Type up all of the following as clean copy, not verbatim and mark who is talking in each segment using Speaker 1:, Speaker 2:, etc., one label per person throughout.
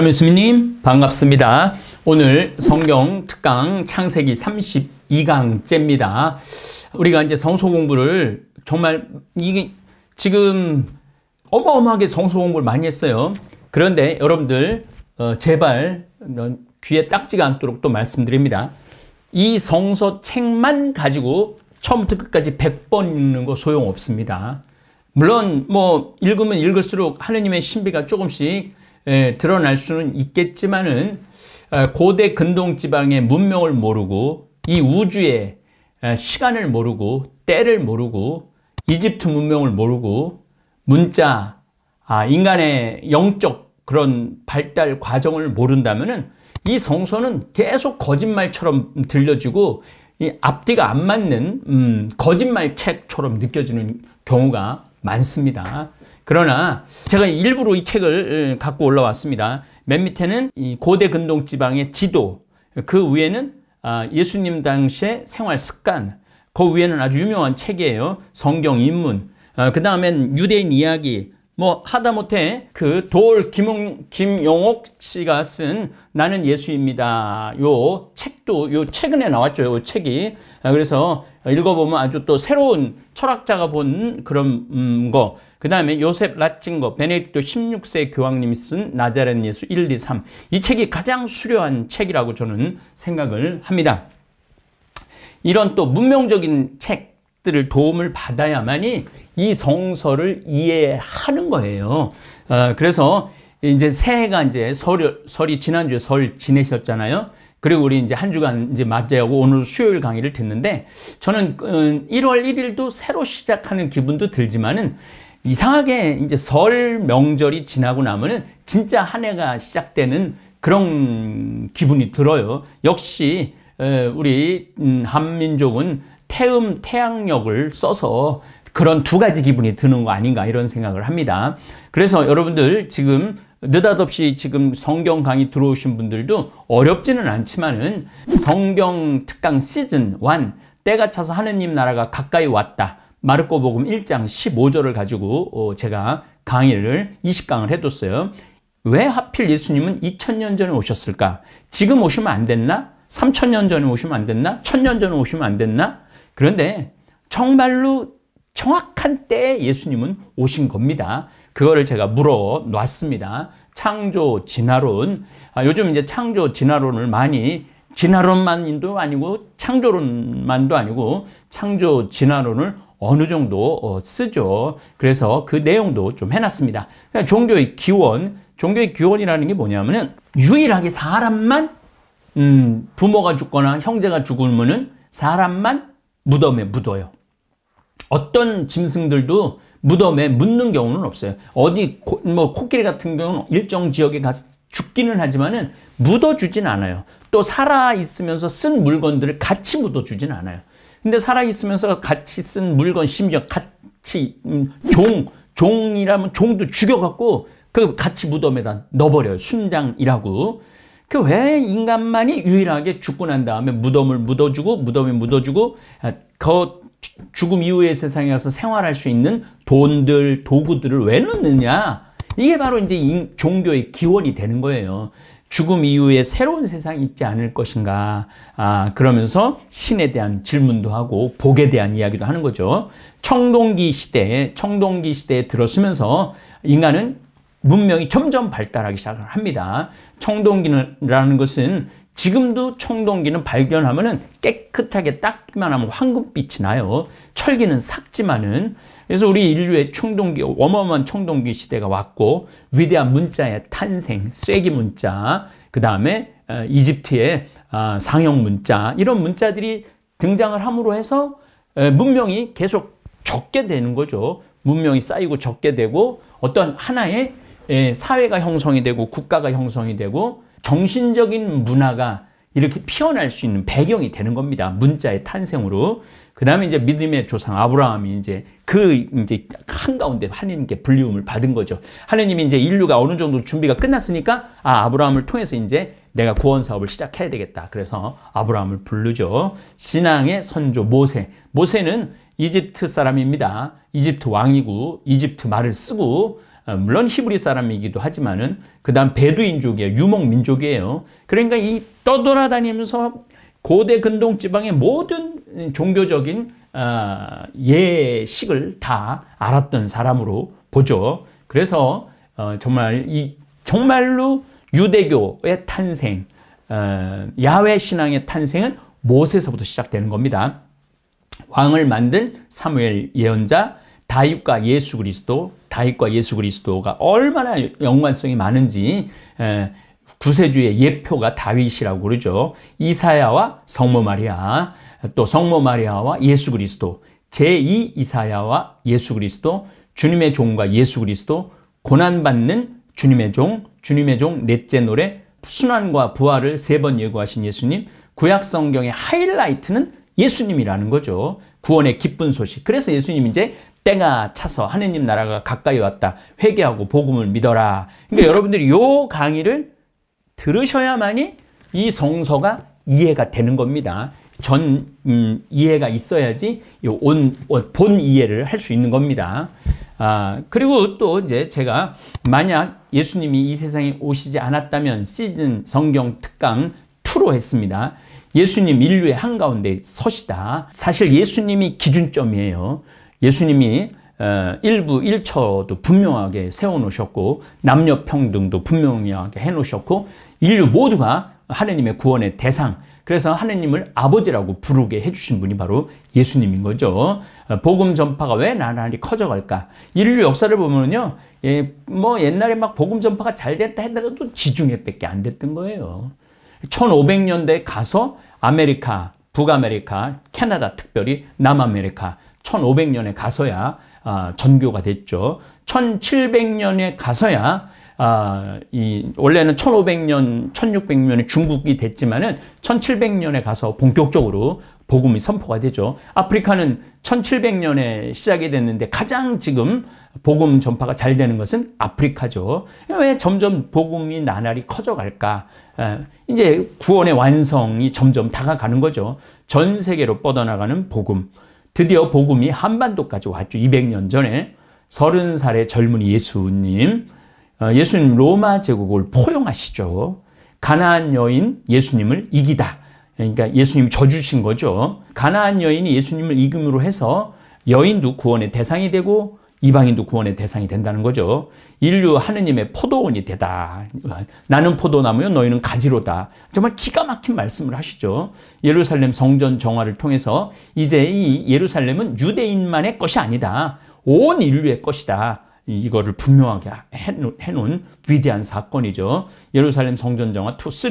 Speaker 1: 서민수미님 반갑습니다. 오늘 성경 특강 창세기 32강째입니다. 우리가 이제 성서 공부를 정말 이게 지금 어마어마하게 성서 공부를 많이 했어요. 그런데 여러분들 제발 귀에 딱지가 않도록 또 말씀드립니다. 이 성서 책만 가지고 처음부터 끝까지 100번 읽는 거 소용없습니다. 물론 뭐 읽으면 읽을수록 하느님의 신비가 조금씩 드러날 수는 있겠지만은 고대 근동지방의 문명을 모르고 이 우주의 시간을 모르고 때를 모르고 이집트 문명을 모르고 문자, 인간의 영적 그런 발달 과정을 모른다면은 이 성서는 계속 거짓말처럼 들려지고 이 앞뒤가 안 맞는 거짓말 책처럼 느껴지는 경우가 많습니다. 그러나 제가 일부러 이 책을 갖고 올라왔습니다. 맨 밑에는 이 고대 근동 지방의 지도, 그 위에는 예수님 당시의 생활 습관, 그 위에는 아주 유명한 책이에요. 성경 인문, 그 다음엔 유대인 이야기, 뭐 하다못해 그 김용옥 씨가 쓴 나는 예수입니다. 요 책도 요 최근에 나왔죠. 요 책이. 그래서 읽어보면 아주 또 새로운 철학자가 본 그런 거. 그 다음에 요셉 라칭거, 베네딕토 16세 교황님이 쓴 나자렛 예수 1, 2, 3. 이 책이 가장 수려한 책이라고 저는 생각을 합니다. 이런 또 문명적인 책들을 도움을 받아야만이 이 성서를 이해하는 거예요. 그래서 이제 새해가 이제 설이 지난주에 설 지내셨잖아요. 그리고 우리 이제 한 주간 이제 맞이하고 오늘 수요일 강의를 듣는데 저는 1월 1일도 새로 시작하는 기분도 들지만은 이상하게 이제 설 명절이 지나고 나면은 진짜 한 해가 시작되는 그런 기분이 들어요. 역시 우리 한민족은 태양력을 써서 그런 두 가지 기분이 드는 거 아닌가 이런 생각을 합니다. 그래서 여러분들 지금 느닷없이 지금 성경 강의 들어오신 분들도 어렵지는 않지만은 성경 특강 시즌 1 때가 차서 하느님 나라가 가까이 왔다. 마르코복음 1장 15절을 가지고 제가 강의를 20강을 해뒀어요. 왜 하필 예수님은 2000년 전에 오셨을까? 지금 오시면 안 됐나? 3000년 전에 오시면 안 됐나? 1000년 전에 오시면 안 됐나? 그런데 정말로 정확한 때에 예수님은 오신 겁니다. 그거를 제가 물어 놨습니다. 창조 진화론. 요즘 이제 창조 진화론을 많이 진화론만도 아니고 창조론만도 아니고 창조 진화론을 어느 정도 쓰죠. 그래서 그 내용도 좀 해놨습니다. 종교의 기원이라는 게 뭐냐면은 유일하게 사람만 부모가 죽거나 형제가 죽으면은 사람만 무덤에 묻어요. 어떤 짐승들도 무덤에 묻는 경우는 없어요. 어디 뭐 코끼리 같은 경우는 일정 지역에 가서 죽기는 하지만은 묻어주진 않아요. 또 살아 있으면서 쓴 물건들을 같이 묻어주진 않아요. 근데 살아 있으면서 같이 쓴 물건, 심지어 같이 종이라면 종도 죽여갖고 그 같이 무덤에다 넣어버려요. 순장이라고. 그 왜 인간만이 유일하게 죽고 난 다음에 무덤에 묻어주고 그 죽음 이후의 세상에 가서 생활할 수 있는 돈들, 도구들을 왜 넣느냐? 이게 바로 이제 종교의 기원이 되는 거예요. 죽음 이후에 새로운 세상이 있지 않을 것인가. 그러면서 신에 대한 질문도 하고 복에 대한 이야기도 하는 거죠. 청동기 시대에 들어서면서 인간은 문명이 점점 발달하기 시작을 합니다. 청동기라는 것은 지금도 청동기는 발견하면은 깨끗하게 닦기만 하면 황금빛이 나요. 철기는 삭지만은. 그래서 우리 인류의 어마어마한 청동기 시대가 왔고 위대한 문자의 탄생, 쐐기 문자, 그 다음에 이집트의 상형 문자, 이런 문자들이 등장을 함으로 해서 문명이 계속 적게 되는 거죠. 문명이 쌓이고 적게 되고 어떤 하나의 사회가 형성이 되고 국가가 형성이 되고 정신적인 문화가 이렇게 피어날 수 있는 배경이 되는 겁니다. 문자의 탄생으로. 그 다음에 이제 믿음의 조상 아브라함이 이제 한가운데 하나님께 불리움을 받은 거죠. 하나님이 이제 인류가 어느 정도 준비가 끝났으니까 아브라함을 통해서 이제 내가 구원 사업을 시작해야 되겠다. 그래서 아브라함을 부르죠. 신앙의 선조 모세. 모세는 이집트 사람입니다. 이집트 왕이고 이집트 말을 쓰고 물론 히브리 사람이기도 하지만은 그다음 베두인족이에요. 유목민족이에요. 그러니까 이 떠돌아다니면서 고대 근동 지방의 모든 종교적인 예식을 다 알았던 사람으로 보죠. 그래서 정말로 유대교의 탄생, 야훼 신앙의 탄생은 모세서부터 시작되는 겁니다. 왕을 만든 사무엘 예언자, 다윗과 예수 그리스도가 얼마나 연관성이 많은지 구세주의 예표가 다윗이라고 그러죠. 이사야와 성모 마리아, 또 성모 마리아와 예수 그리스도, 제2 이사야와 예수 그리스도, 주님의 종과 예수 그리스도, 고난받는 주님의 종 넷째 노래, 순환과 부활을 3번 예고하신 예수님, 구약 성경의 하이라이트는 예수님이라는 거죠. 구원의 기쁜 소식. 그래서 예수님 이제 때가 차서 하느님 나라가 가까이 왔다. 회개하고 복음을 믿어라. 그러니까 여러분들이 요 강의를 들으셔야만이 이 성서가 이해가 되는 겁니다. 전 이해가 있어야지 본 이해를 할 수 있는 겁니다. 그리고 또 이제 제가 만약 예수님이 이 세상에 오시지 않았다면 시즌 성경 특강 2로 했습니다. 예수님 인류의 한가운데 서시다. 사실 예수님이 기준점이에요. 예수님이 1부 1처도 분명하게 세워놓으셨고 남녀평등도 분명하게 해놓으셨고 인류 모두가 하느님의 구원의 대상, 그래서 하느님을 아버지라고 부르게 해주신 분이 바로 예수님인 거죠. 복음 전파가 왜 나날이 커져갈까? 인류 역사를 보면요, 뭐 옛날에 막 복음 전파가 잘 됐다 하더라도 지중해밖에 안 됐던 거예요. 1500년대에 가서 아메리카, 북아메리카, 캐나다 특별히 남아메리카 1500년에 가서야 전교가 됐죠. 1700년에 가서야 원래는 1500년, 1600년에 중국이 됐지만은 1700년에 가서 본격적으로 복음이 선포가 되죠. 아프리카는 1700년에 시작이 됐는데 가장 지금 복음 전파가 잘 되는 것은 아프리카죠. 왜 점점 복음이 나날이 커져갈까? 이제 구원의 완성이 점점 다가가는 거죠. 전 세계로 뻗어나가는 복음. 드디어 복음이 한반도까지 왔죠. 200년 전에 30살의 젊은이 예수님 로마 제국을 포용하시죠. 가나안 여인 예수님을 이기다. 그러니까 예수님이 져주신 거죠. 가나안 여인이 예수님을 이김으로 해서 여인도 구원의 대상이 되고 이방인도 구원의 대상이 된다는 거죠. 인류 하느님의 포도원이 되다. 나는 포도나무요 너희는 가지로다. 정말 기가 막힌 말씀을 하시죠. 예루살렘 성전 정화를 통해서 이제 이 예루살렘은 유대인만의 것이 아니다. 온 인류의 것이다. 이거를 분명하게 해놓은 위대한 사건이죠. 예루살렘 성전 정화 2, 3.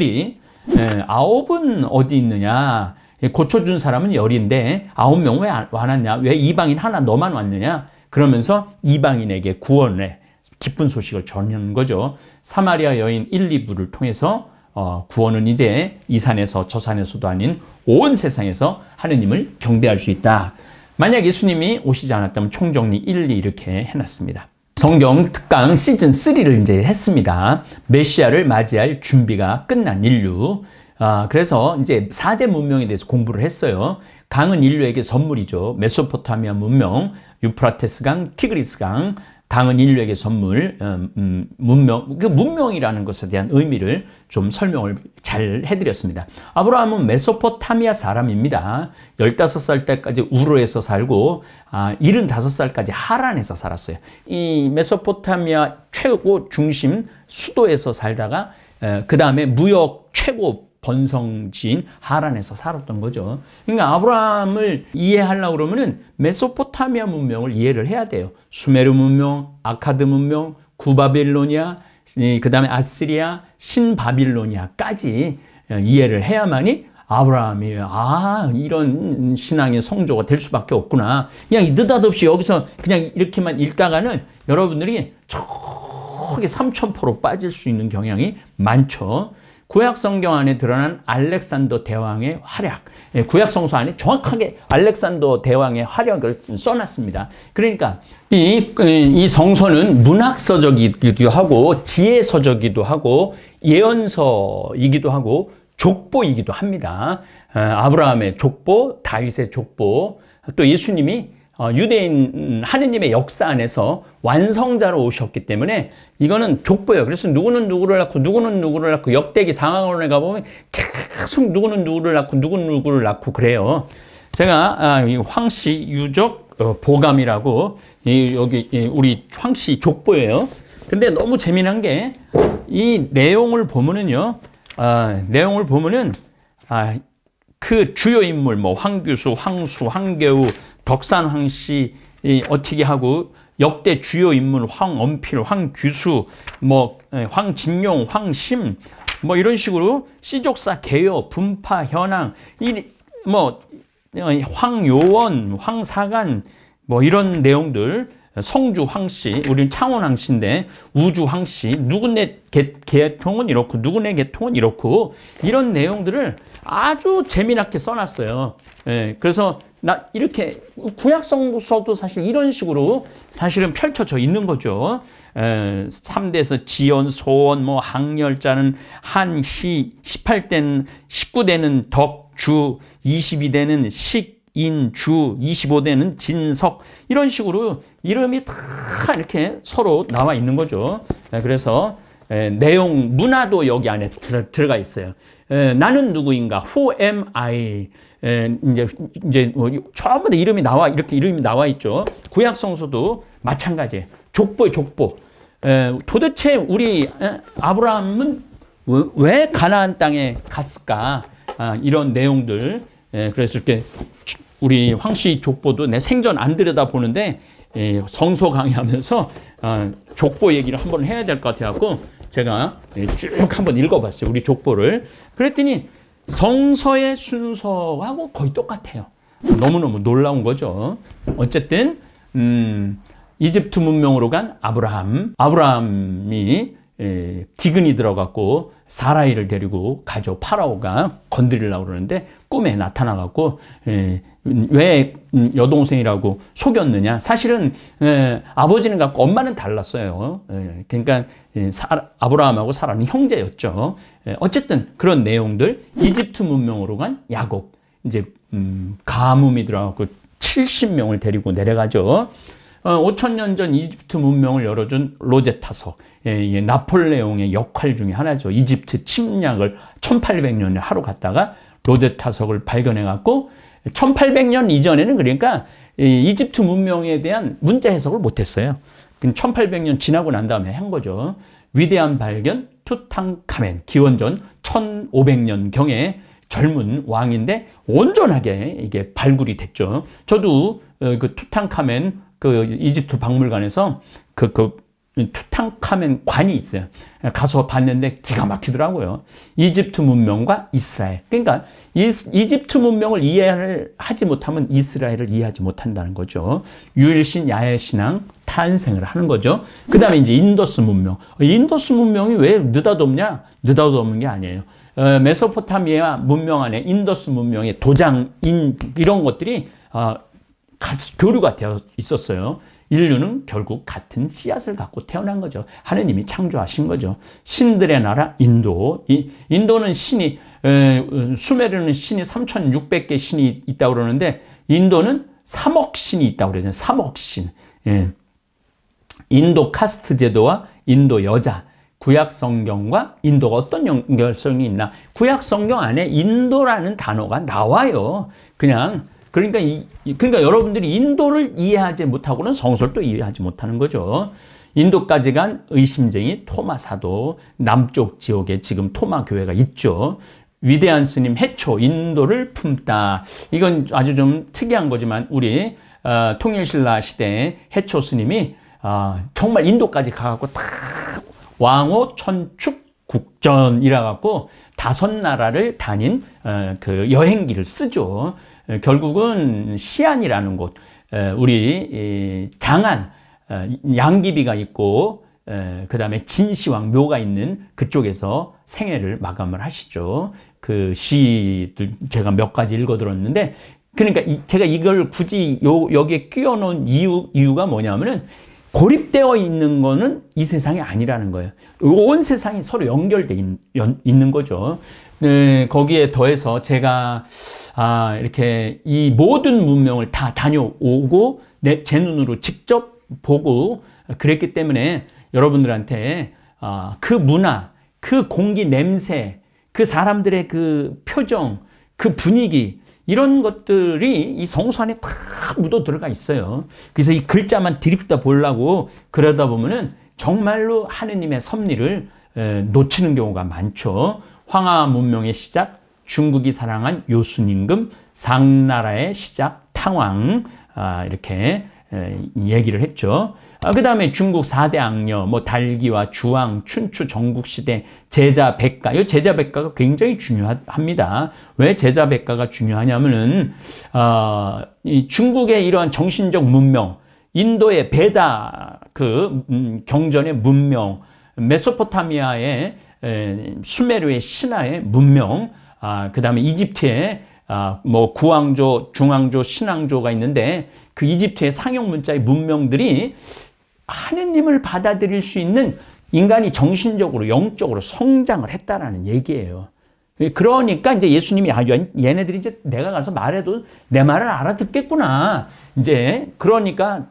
Speaker 1: 9은 어디 있느냐? 고쳐준 사람은 10인데 9명 왜 안 왔냐? 왜 이방인 하나 너만 왔느냐? 그러면서 이방인에게 구원의 기쁜 소식을 전하는 거죠. 사마리아 여인 1, 2부를 통해서 구원은 이제 이 산에서 저 산에서도 아닌 온 세상에서 하느님을 경배할 수 있다. 만약 예수님이 오시지 않았다면 총정리 1, 2 이렇게 해놨습니다. 성경 특강 시즌 3를 이제 했습니다. 메시아를 맞이할 준비가 끝난 인류. 그래서 이제 4대 문명에 대해서 공부를 했어요. 강은 인류에게 선물이죠. 메소포타미아 문명, 유프라테스 강, 티그리스 강. 강은 인류에게 선물, 문명, 그 문명이라는 것에 대한 의미를 좀 설명을 잘 해드렸습니다. 아브라함은 메소포타미아 사람입니다. 15살 때까지 우르에서 살고 75살까지 하란에서 살았어요. 이 메소포타미아 최고 중심 수도에서 살다가 그 다음에 무역 최고 번성지인 하란에서 살았던 거죠. 그러니까 아브라함을 이해하려고 그러면은 메소포타미아 문명을 이해를 해야 돼요. 수메르 문명, 아카드 문명, 구바빌로니아, 그 다음에 아시리아, 신바빌로니아까지 이해를 해야만이 아브라함이 이런 신앙의 성조가 될 수밖에 없구나. 그냥 느닷없이 여기서 그냥 이렇게만 읽다가는 여러분들이 저기 삼천포로 빠질 수 있는 경향이 많죠. 구약 성경 안에 드러난 알렉산더 대왕의 활약, 구약 성서 안에 정확하게 알렉산더 대왕의 활약을 써놨습니다. 그러니까 이 성서는 문학서적이기도 하고 지혜서적이기도 하고 예언서이기도 하고 족보이기도 합니다. 아브라함의 족보, 다윗의 족보, 또 예수님이 유대인 하느님의 역사 안에서 완성자로 오셨기 때문에 이거는 족보예요. 그래서 누구는 누구를 낳고 누구는 누구를 낳고 역대기 상하원에 가보면 계속 누구는 누구를 낳고 누구는 누구를 낳고 그래요. 제가 이 황씨 유적 보감이라고 여기 우리 황씨 족보예요. 근데 너무 재미난 게 이 내용을 보면은요. 내용을 보면은 그 주요 인물 뭐 황규수, 황수, 황교우, 덕산 황씨 어떻게 하고 역대 주요 인물 황엄필, 황규수, 뭐 황진용, 황심 뭐 이런 식으로 씨족사 개요, 분파 현황 뭐 황요원, 황사간 뭐 이런 내용들 성주 황씨, 우리는 창원 황씨인데 우주 황씨, 누구네 계통은 이렇고 누구네 계통은 이렇고 이런 내용들을 아주 재미나게 써놨어요. 그래서 이렇게 구약성서도 사실 이런 식으로 사실은 펼쳐져 있는 거죠. 3대에서 지연, 소원, 뭐 항열자는 한, 시, 18대는 19대는 덕, 주, 22대는 식, 인, 주, 25대는 진석 이런 식으로 이름이 다 이렇게 서로 나와 있는 거죠. 그래서 내용 문화도 여기 안에 들어가 있어요. 나는 누구인가? Who am I? 이제 뭐 전부 다 이름이 나와 있죠. 구약 성서도 마찬가지예요. 족보의 족보. 도대체 우리 아브라함은 왜 가나안 땅에 갔을까? 이런 내용들. 그래서 이렇게 우리 황씨 족보도 내 생전 안 들여다 보는데 성서 강의하면서 족보 얘기를 한번 해야 될 것 같아갖고 제가 쭉 한번 읽어봤어요. 우리 족보를. 그랬더니 성서의 순서하고 거의 똑같아요. 너무너무 놀라운 거죠. 어쨌든 이집트 문명으로 간 아브라함이 기근이 들어갔고 사라이를 데리고 가죠. 파라오가 건드리려고 그러는데 꿈에 나타나갖고 왜 여동생이라고 속였느냐. 사실은 아버지는 같고 엄마는 달랐어요. 그러니까 아브라함하고 사라는 형제였죠. 어쨌든 그런 내용들. 이집트 문명으로 간 야곱, 이제 가뭄이 들어가고 70명을 데리고 내려가죠. 5,000년 전 이집트 문명을 열어준 로제타석, 나폴레옹의 역할 중에 하나죠. 이집트 침략을 1800년에 하러 갔다가 로제타석을 발견해갖고 1800년 이전에는 그러니까 이집트 문명에 대한 문자 해석을 못했어요. 1800년 지나고 난 다음에 한 거죠. 위대한 발견 투탕카멘, 기원전 1500년경에 젊은 왕인데 온전하게 이게 발굴이 됐죠. 저도 그 투탕카멘 그 이집트 박물관에서 그 투탕카멘 관이 있어요. 가서 봤는데 기가 막히더라고요. 이집트 문명과 이스라엘. 그러니까 이집트 문명을 이해를 하지 못하면 이스라엘을 이해하지 못한다는 거죠. 유일신 야훼신앙 탄생을 하는 거죠. 그 다음에 이제 인더스 문명. 인더스 문명이 왜 느닷없냐? 느닷없는 게 아니에요. 메소포타미아 문명 안에 인더스 문명의 도장, 이런 것들이 교류가 되어 있었어요. 인류는 결국 같은 씨앗을 갖고 태어난 거죠. 하느님이 창조하신 거죠. 신들의 나라 인도. 인도는 신이 수메르는 신이 3,600개 신이 있다고 그러는데 인도는 3억 신이 있다고 그러잖아요. 3억 신. 인도 카스트 제도와 인도 여자. 구약 성경과 인도가 어떤 연결성이 있나? 구약 성경 안에 인도라는 단어가 나와요. 그러니까 여러분들이 인도를 이해하지 못하고는 성서를 또 이해하지 못하는 거죠. 인도까지 간 의심쟁이 토마 사도, 남쪽 지역에 지금 토마 교회가 있죠. 위대한 스님 해초, 인도를 품다. 이건 아주 좀 특이한 거지만 우리 통일신라 시대에 해초 스님이 정말 인도까지 가갖고 다 왕호 천축 국전이라 갖고 5나라를 다닌 그 여행기를 쓰죠. 결국은 시안이라는 곳, 우리 장안, 양귀비가 있고 그 다음에 진시황 묘가 있는 그쪽에서 생애를 마감을 하시죠. 그 시들 제가 몇 가지 읽어들었는데, 그러니까 제가 이걸 굳이 여기에 끼워놓은 이유가 뭐냐면은 고립되어 있는 거는 이 세상이 아니라는 거예요. 온 세상이 서로 연결되어 있는 거죠. 네, 거기에 더해서 제가 이렇게 이 모든 문명을 다 다녀오고 제 눈으로 직접 보고 그랬기 때문에 여러분들한테 그 문화, 그 공기 냄새, 그 사람들의 그 표정, 그 분위기, 이런 것들이 이 성소 안에 다 묻어 들어가 있어요. 그래서 이 글자만 드립다 보려고 그러다 보면은 정말로 하느님의 섭리를 놓치는 경우가 많죠. 황하 문명의 시작, 중국이 사랑한 요순임금, 상나라의 시작, 탕왕, 이렇게 얘기를 했죠. 그 다음에 중국 4대 악녀, 뭐 달기와 주왕, 춘추, 전국시대, 제자백가. 이 제자백가가 굉장히 중요합니다. 왜 제자백가가 중요하냐면은, 이 중국의 이러한 정신적 문명, 인도의 베다, 경전의 문명, 메소포타미아의 수메르의 신화의 문명, 그 다음에 이집트의 뭐 구왕조, 중왕조, 신왕조가 있는데 그 이집트의 상형 문자의 문명들이 하느님을 받아들일 수 있는 인간이 정신적으로 영적으로 성장을 했다라는 얘기예요. 그러니까 이제 예수님이 얘네들이 이제 내가 가서 말해도 내 말을 알아듣겠구나. 이제 그러니까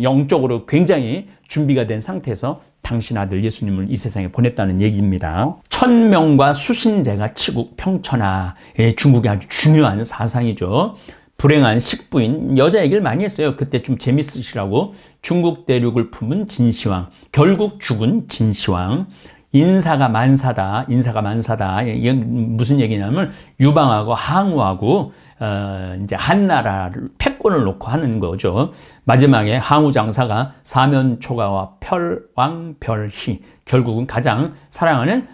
Speaker 1: 영적으로 굉장히 준비가 된 상태에서 당신 아들 예수님을 이 세상에 보냈다는 얘기입니다. 천명과 수신제가 치국 평천하. 중국의 아주 중요한 사상이죠. 불행한 식부인, 여자 얘기를 많이 했어요. 그때 좀 재밌으시라고. 중국 대륙을 품은 진시황, 결국 죽은 진시황. 인사가 만사다. 인사가 만사다. 이건 무슨 얘기냐면 유방하고 항우하고 이제 한나라를 패권을 놓고 하는 거죠. 마지막에 항우 장사가 사면초가와 별왕별희, 결국은 가장 사랑하는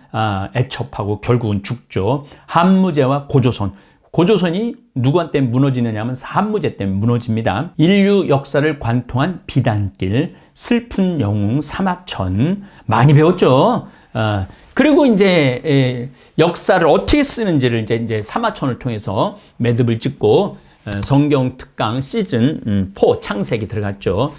Speaker 1: 애첩하고 결국은 죽죠. 한무제와 고조선. 고조선이 누구한테 무너지느냐 하면 한무제 때문에 무너집니다. 인류 역사를 관통한 비단길, 슬픈 영웅 사마천. 많이 배웠죠. 그리고 이제 역사를 어떻게 쓰는지를 이제 사마천을 통해서 매듭을 짓고 성경 특강 시즌 4 창세기 들어갔죠.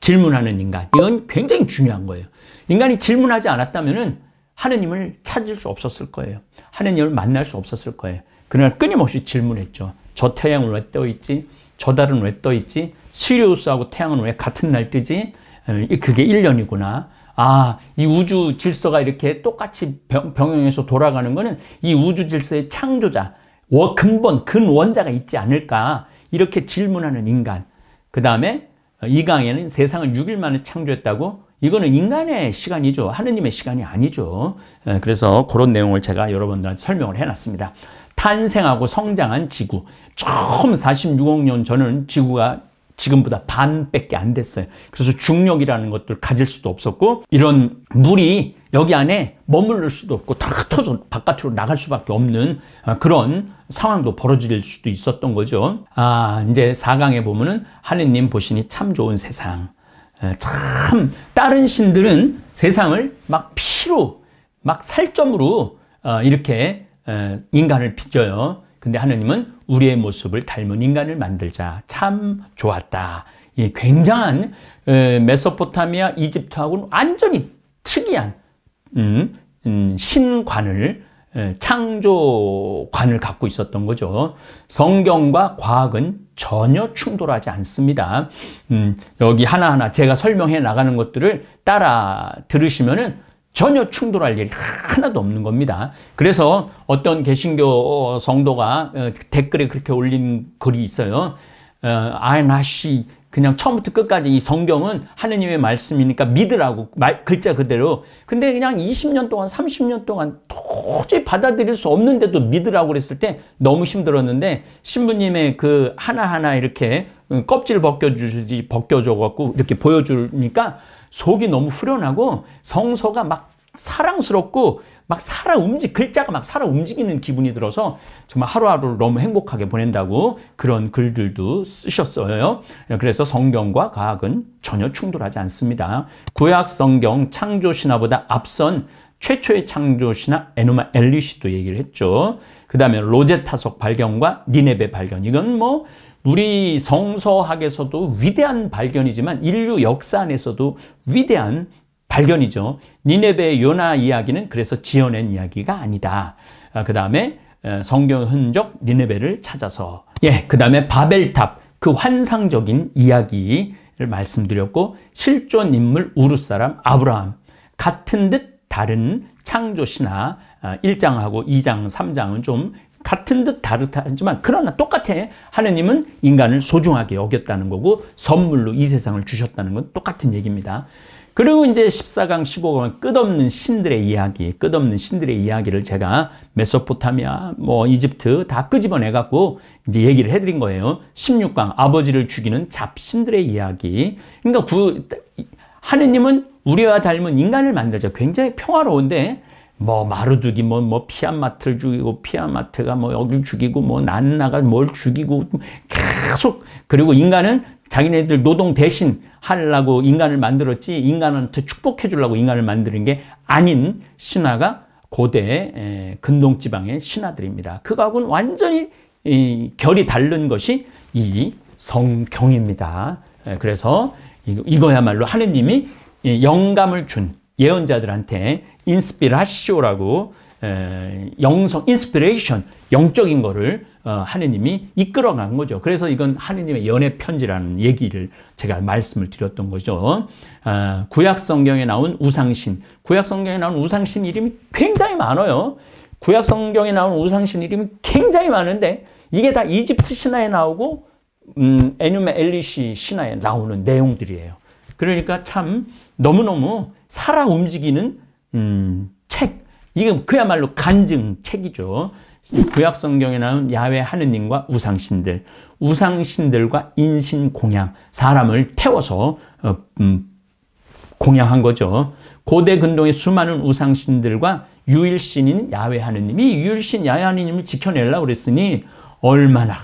Speaker 1: 질문하는 인간. 이건 굉장히 중요한 거예요. 인간이 질문하지 않았다면은 하느님을 찾을 수 없었을 거예요. 하느님을 만날 수 없었을 거예요. 그러나 끊임없이 질문했죠. 저 태양은 왜 떠 있지? 저 달은 왜 떠 있지? 시리우스하고 태양은 왜 같은 날 뜨지? 그게 1년이구나. 이 우주 질서가 이렇게 똑같이 병행해서 돌아가는 거는 이 우주 질서의 창조자, 근원자가 있지 않을까. 이렇게 질문하는 인간. 그 다음에 이 강에는 세상을 6일 만에 창조했다고. 이거는 인간의 시간이죠. 하느님의 시간이 아니죠. 그래서 그런 내용을 제가 여러분들한테 설명을 해놨습니다. 탄생하고 성장한 지구. 처음 46억 년 전은 지구가 지금보다 반밖에 안 됐어요. 그래서 중력이라는 것들 가질 수도 없었고, 이런 물이 여기 안에 머무를 수도 없고 다 흩어져 바깥으로 나갈 수밖에 없는 그런 상황도 벌어질 수도 있었던 거죠. 이제 4강에 보면은 하느님 보시니 참 좋은 세상. 참 다른 신들은 세상을 막 피로, 막 살점으로 이렇게 인간을 빚어요. 근데 하느님은 우리의 모습을 닮은 인간을 만들자. 참 좋았다. 이 굉장한 메소포타미아, 이집트하고는 완전히 특이한 신관을, 창조관을 갖고 있었던 거죠. 성경과 과학은 전혀 충돌하지 않습니다. 여기 하나하나 제가 설명해 나가는 것들을 따라 들으시면은 전혀 충돌할 일이 하나도 없는 겁니다. 그래서 어떤 개신교 성도가 댓글에 그렇게 올린 글이 있어요. 그냥 처음부터 끝까지 이 성경은 하느님의 말씀이니까 믿으라고, 글자 그대로. 근데 그냥 20년 동안, 30년 동안 도저히 받아들일 수 없는데도 믿으라고 그랬을 때 너무 힘들었는데, 신부님의 그 하나하나 이렇게 껍질 벗겨줘갖고 이렇게 보여주니까 속이 너무 후련하고 성서가 막 사랑스럽고 막 글자가 막 살아 움직이는 기분이 들어서 정말 하루하루를 너무 행복하게 보낸다고 그런 글들도 쓰셨어요. 그래서 성경과 과학은 전혀 충돌하지 않습니다. 구약 성경 창조 신화보다 앞선 최초의 창조 신화 에노마 엘리시도 얘기를 했죠. 그 다음에 로제타석 발견과 니네베 발견. 이건 뭐 우리 성서학에서도 위대한 발견이지만 인류 역사 안에서도 위대한 발견이죠. 니네베의 요나 이야기는 그래서 지어낸 이야기가 아니다. 그 다음에 성경 흔적 니네베를 찾아서, 그 다음에 바벨탑, 그 환상적인 이야기를 말씀드렸고, 실존 인물 우르 사람 아브라함, 같은 듯 다른 창조 신화 1장하고 2장, 3장은 좀 같은 듯 다르지만 그러나 똑같아. 하느님은 인간을 소중하게 여겼다는 거고 선물로 이 세상을 주셨다는 건 똑같은 얘기입니다. 그리고 이제 14강, 15강 끝없는 신들의 이야기, 끝없는 신들의 이야기를 제가 메소포타미아, 뭐 이집트 다 끄집어내 갖고 이제 얘기를 해드린 거예요. 16강 아버지를 죽이는 잡신들의 이야기. 그러니까 하느님은 우리와 닮은 인간을 만들자. 굉장히 평화로운데 뭐 마르두기 뭐 피아마트를 죽이고 피아마트가 뭐 여길 죽이고 뭐 난나가 뭘 죽이고 계속, 그리고 인간은 자기네들 노동 대신 하려고 인간을 만들었지 인간한테 축복해 주려고 인간을 만드는 게 아닌 신화가 고대 근동지방의 신화들입니다. 그거하고는 완전히 결이 다른 것이 이 성경입니다. 그래서 이거야말로 하느님이 영감을 준 예언자들한테 인스피라시오라고 영성, 인스피레이션, 영적인 거를 하느님이 이끌어간 거죠. 그래서 이건 하느님의 연애 편지라는 얘기를 제가 말씀을 드렸던 거죠. 구약 성경에 나온 우상신, 구약 성경에 나온 우상신 이름이 굉장히 많아요. 구약 성경에 나온 우상신 이름이 굉장히 많은데 이게 다 이집트 신화에 나오고 에누메 엘리시 신화에 나오는 내용들이에요. 그러니까 참 너무너무 살아 움직이는 책, 이게 그야말로 간증책이죠. 구약 성경에 나온 야훼 하느님과 우상신들, 우상신들과 인신 공양, 사람을 태워서 공양한 거죠. 고대 근동의 수많은 우상신들과 유일신인 야훼 하느님이 유일신 야훼 하느님을 지켜내려고 그랬으니 얼마나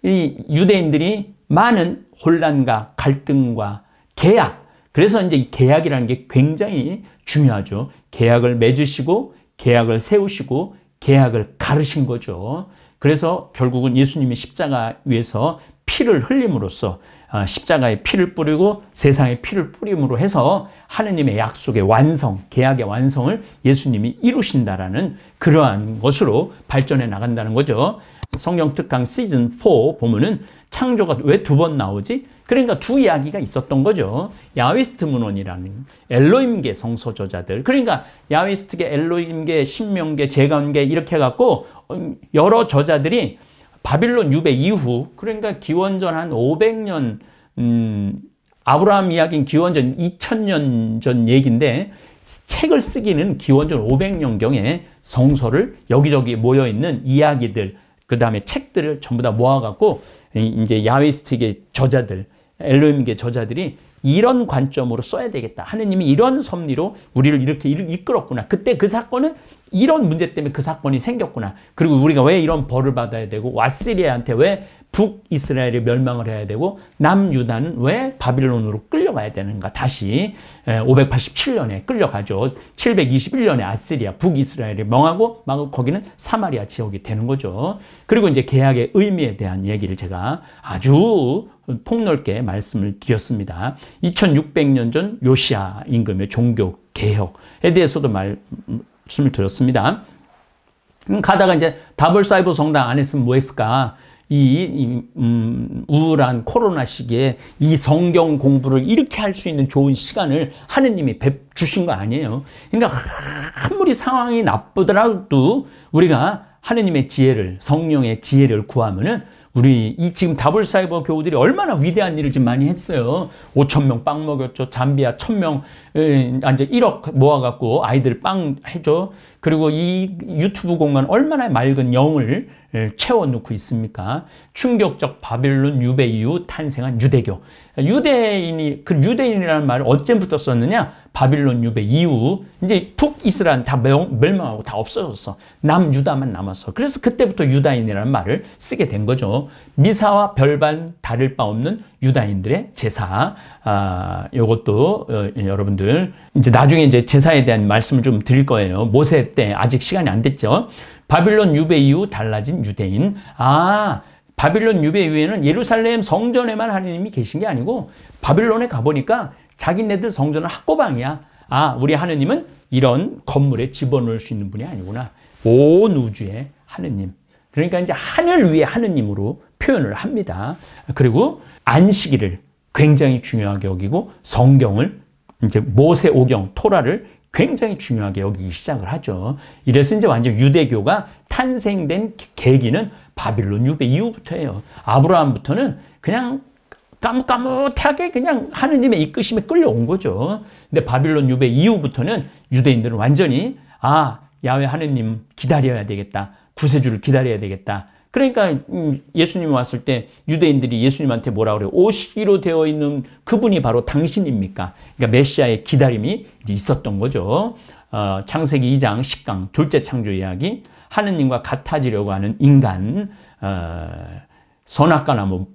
Speaker 1: 이 유대인들이 많은 혼란과 갈등과 계약, 그래서 이제 이 계약이라는 게 굉장히 중요하죠. 계약을 맺으시고 계약을 세우시고 계약을 가르신 거죠. 그래서 결국은 예수님이 십자가 위에서 피를 흘림으로써 십자가에 피를 뿌리고 세상에 피를 뿌림으로 해서 하느님의 약속의 완성, 계약의 완성을 예수님이 이루신다라는 그러한 것으로 발전해 나간다는 거죠. 성경 특강 시즌 4 보면은 창조가 왜 두 번 나오지? 그러니까 두 이야기가 있었던 거죠. 야훼스트 문헌이라는 엘로힘계 성서 저자들, 그러니까 야훼스트계, 엘로힘계, 신명계, 제간계 이렇게 해갖고 여러 저자들이 바빌론 유배 이후, 그러니까 기원전 한 500년, 아브라함 이야기는 기원전 2000년 전 얘기인데 책을 쓰기는 기원전 500년경에 성서를 여기저기 모여있는 이야기들, 그 다음에 책들을 전부 다 모아갖고 이제 야훼스트계 저자들, 엘로힘계 저자들이 이런 관점으로 써야 되겠다. 하느님이 이런 섭리로 우리를 이렇게 이끌었구나. 그때 그 사건은 이런 문제 때문에 그 사건이 생겼구나. 그리고 우리가 왜 이런 벌을 받아야 되고 아시리아한테 왜 북이스라엘이 멸망을 해야 되고 남유다는 왜 바빌론으로 끌려가야 되는가. 다시 587년에 끌려가죠. 721년에 아시리아, 북이스라엘이 명하고 거기는 사마리아 지역이 되는 거죠. 그리고 이제 계약의 의미에 대한 얘기를 제가 아주 폭넓게 말씀을 드렸습니다. 2600년 전 요시아 임금의 종교 개혁에 대해서도 말씀을 드렸습니다. 가다가 이제 다볼사이보 성당 안 했으면 뭐 했을까? 우울한 코로나 시기에 이 성경 공부를 이렇게 할 수 있는 좋은 시간을 하느님이 주신 거 아니에요. 그러니까 아무리 상황이 나쁘더라도 우리가 하느님의 지혜를, 성령의 지혜를 구하면은 우리 지금 다볼사이버 교우들이 얼마나 위대한 일을 지금 많이 했어요. 5,000명 빵 먹였죠. 잠비아 1,000명 이제 1억 모아갖고 아이들 빵 해줘. 그리고 이 유튜브 공간 얼마나 맑은 영을 채워놓고 있습니까? 충격적 바빌론 유배 이후 탄생한 유대교. 유대인이라는 말을 언제부터 썼느냐? 바빌론 유배 이후 이제 북이스라엘 다 멸망하고 다 없어졌어. 남유다만 남았어. 그래서 그때부터 유다인이라는 말을 쓰게 된 거죠. 미사와 별반 다를 바 없는 유다인들의 제사. 요것도 여러분들 이제 나중에 이제 제사에 대한 말씀을 좀 드릴 거예요. 모세 때 아직 시간이 안 됐죠. 바빌론 유배 이후 달라진 유대인. 바빌론 유배 이후에는 예루살렘 성전에만 하느님이 계신 게 아니고 바빌론에 가보니까 자기네들 성전은 학고방이야. 아, 우리 하느님은 이런 건물에 집어넣을 수 있는 분이 아니구나. 온 우주의 하느님. 그러니까 이제 하늘 위의 하느님으로 표현을 합니다. 그리고 안식일을 굉장히 중요하게 여기고 성경을 이제 모세오경 토라를 굉장히 중요하게 여기기 시작을 하죠. 이래서 이제 완전 유대교가 탄생된 계기는 바빌론 유배 이후부터예요. 아브라함부터는 그냥 까뭇까뭇하게 그냥 하느님의 이끄심에 끌려온 거죠. 근데 바빌론 유배 이후부터는 유대인들은 완전히 야훼 하느님 기다려야 되겠다. 구세주를 기다려야 되겠다. 그러니까 예수님이 왔을 때 유대인들이 예수님한테 뭐라 그래요? 오시기로 되어 있는 그분이 바로 당신입니까? 그러니까 메시아의 기다림이 있었던 거죠. 창세기 2장 10강 둘째 창조 이야기, 하느님과 같아지려고 하는 인간, 선악과나무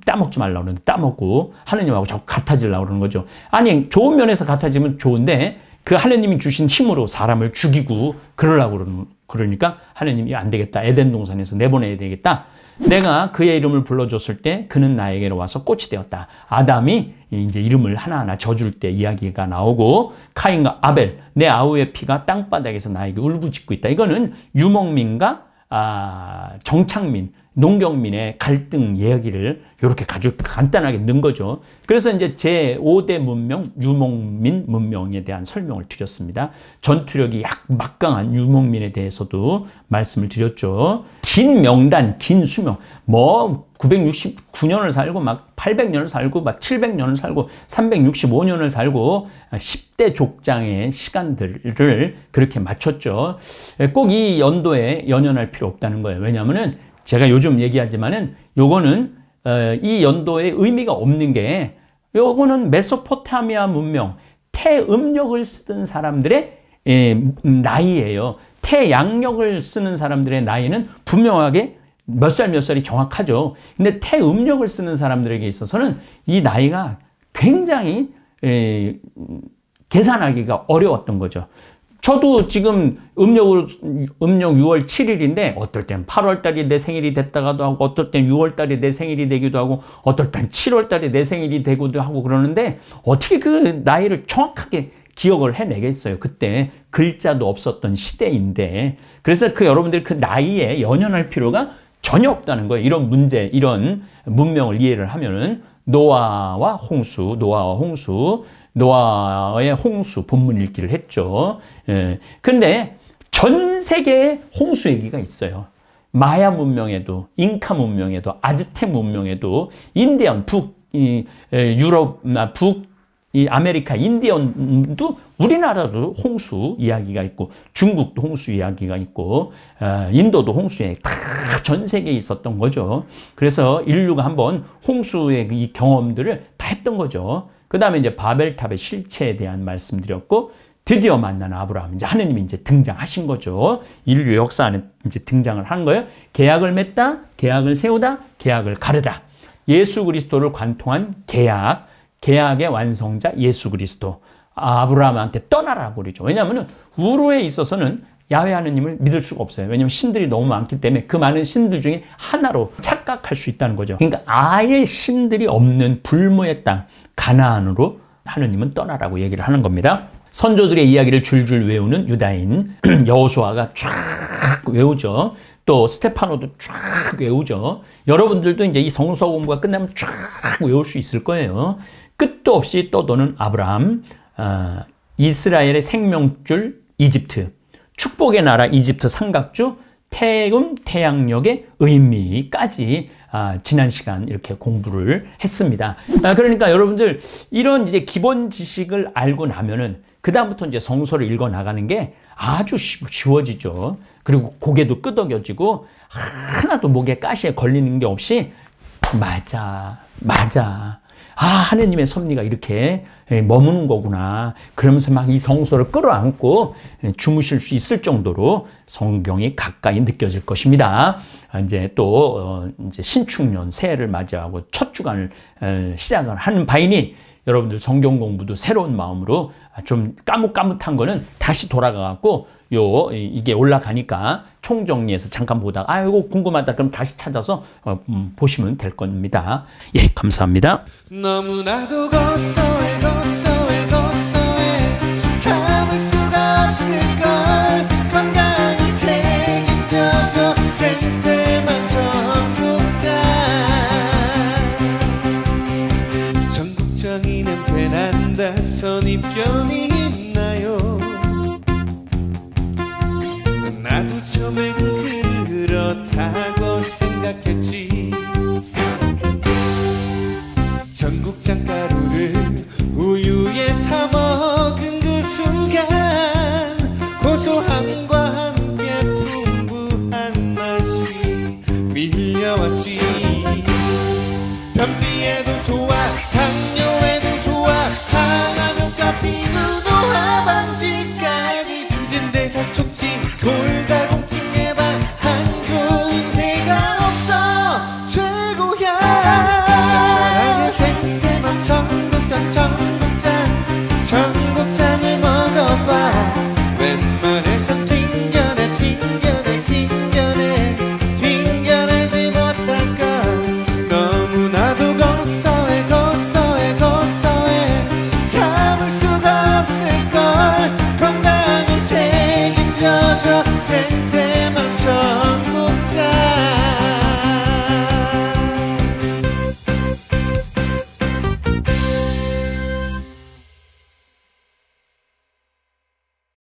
Speaker 1: 따먹지 말라고 그러는데 따먹고 하느님하고 자꾸 같아지려고 그러는 거죠. 아니, 좋은 면에서 같아지면 좋은데 그 하느님이 주신 힘으로 사람을 죽이고 그러려고 그러니까 하느님이 안 되겠다. 에덴 동산에서 내보내야 되겠다. 내가 그의 이름을 불러줬을 때 그는 나에게로 와서 꽃이 되었다. 아담이 이제 이름을 하나하나 져줄 때 이야기가 나오고 카인과 아벨, 내 아우의 피가 땅바닥에서 나에게 울부짖고 있다. 이거는 유목민과 정착민, 농경민의 갈등 이야기를 이렇게 아주 간단하게 넣은 거죠. 그래서 이제 제5대 문명, 유목민 문명에 대한 설명을 드렸습니다. 전투력이 막강한 유목민에 대해서도 말씀을 드렸죠. 긴 명단, 긴 수명, 969년을 살고 막 800년을 살고 막 700년을 살고 365년을 살고 10대 족장의 시간들을 그렇게 맞췄죠. 꼭 이 연도에 연연할 필요 없다는 거예요. 왜냐하면은 제가 요즘 얘기하지만은 요거는 이 연도에 의미가 없는 게 요거는 메소포타미아 문명, 태음력을 쓰던 사람들의 나이예요. 태양력을 쓰는 사람들의 나이는 분명하게 몇 살이 정확하죠. 근데 태음력을 쓰는 사람들에게 있어서는 이 나이가 굉장히 계산하기가 어려웠던 거죠. 저도 지금 음력 6월 7일인데 어떨 땐 8월 달이 내 생일이 됐다가도 하고 어떨 땐 6월 달이 내 생일이 되기도 하고 어떨 땐 7월 달이 내 생일이 되기도 하고 그러는데 어떻게 그 나이를 정확하게 기억을 해내겠어요. 그때 글자도 없었던 시대인데. 그래서 여러분들이 그 나이에 연연할 필요가 전혀 없다는 거예요. 이런 문제, 이런 문명을 이해를 하면은 노아와 홍수, 노아의 홍수 본문 읽기를 했죠. 그런데 전 세계에 홍수 얘기가 있어요. 마야 문명에도, 잉카 문명에도, 아즈텍 문명에도, 인디언, 유럽, 아메리카, 인디언도 우리나라도 홍수 이야기가 있고, 중국도 홍수 이야기가 있고, 인도도 홍수에 다 전 세계에 있었던 거죠. 그래서 인류가 한번 홍수의 이 경험들을 다 했던 거죠. 그 다음에 이제 바벨탑의 실체에 대한 말씀드렸고, 드디어 만난 아브라함, 이제 하느님이 이제 등장하신 거죠. 인류 역사 안에 이제 등장을 한 거예요. 계약을 맺다, 계약을 세우다, 계약을 가르다. 예수 그리스도를 관통한 계약의 완성자 예수 그리스도. 아브라함한테 떠나라고 그러죠. 왜냐하면 우로에 있어서는 야훼 하느님을 믿을 수가 없어요. 왜냐하면 신들이 너무 많기 때문에 그 많은 신들 중에 하나로 착각할 수 있다는 거죠. 그러니까 아예 신들이 없는 불모의 땅 가나안으로 하느님은 떠나라고 얘기를 하는 겁니다. 선조들의 이야기를 줄줄 외우는 유다인 여호수아가 쫙 외우죠. 또 스테파노도 쫙 외우죠. 여러분들도 이제 이 성서 공부가 끝나면 쫙 외울 수 있을 거예요. 끝도 없이 떠도는 아브라함, 이스라엘의 생명줄 이집트, 축복의 나라 이집트 삼각주, 태양력의 의미까지 지난 시간 이렇게 공부를 했습니다. 그러니까 여러분들 이런 이제 기본 지식을 알고 나면은 그다음부터 이제 성서를 읽어 나가는 게 아주 쉬워지죠. 그리고 고개도 끄덕여지고 하나도 목에 가시에 걸리는 게 없이 맞아. 하느님의 섭리가 이렇게 머무는 거구나. 그러면서 막 이 성소를 끌어안고 주무실 수 있을 정도로 성경이 가까이 느껴질 것입니다. 이제 또 이제 신축년 새해를 맞이하고 첫 주간을 시작을 하는 바이니 여러분들 성경 공부도 새로운 마음으로 좀 까뭇까뭇한 거는 다시 돌아가갖고 이게 올라가니까 총정리해서 잠깐 보다가 아 이거 궁금하다 그럼 다시 찾아서 보시면 될 겁니다. 예, 감사합니다.
Speaker 2: 너무나도 고소해 고소해 고소해 참을 수가 없을걸 건강히 책임져줘 생태만 전국장 전국장이 냄새 난다 선입견이 있나요 나도 처음엔 그렇다고 생각했지 전국장 가루를 우유에 타먹은 그 순간 고소함과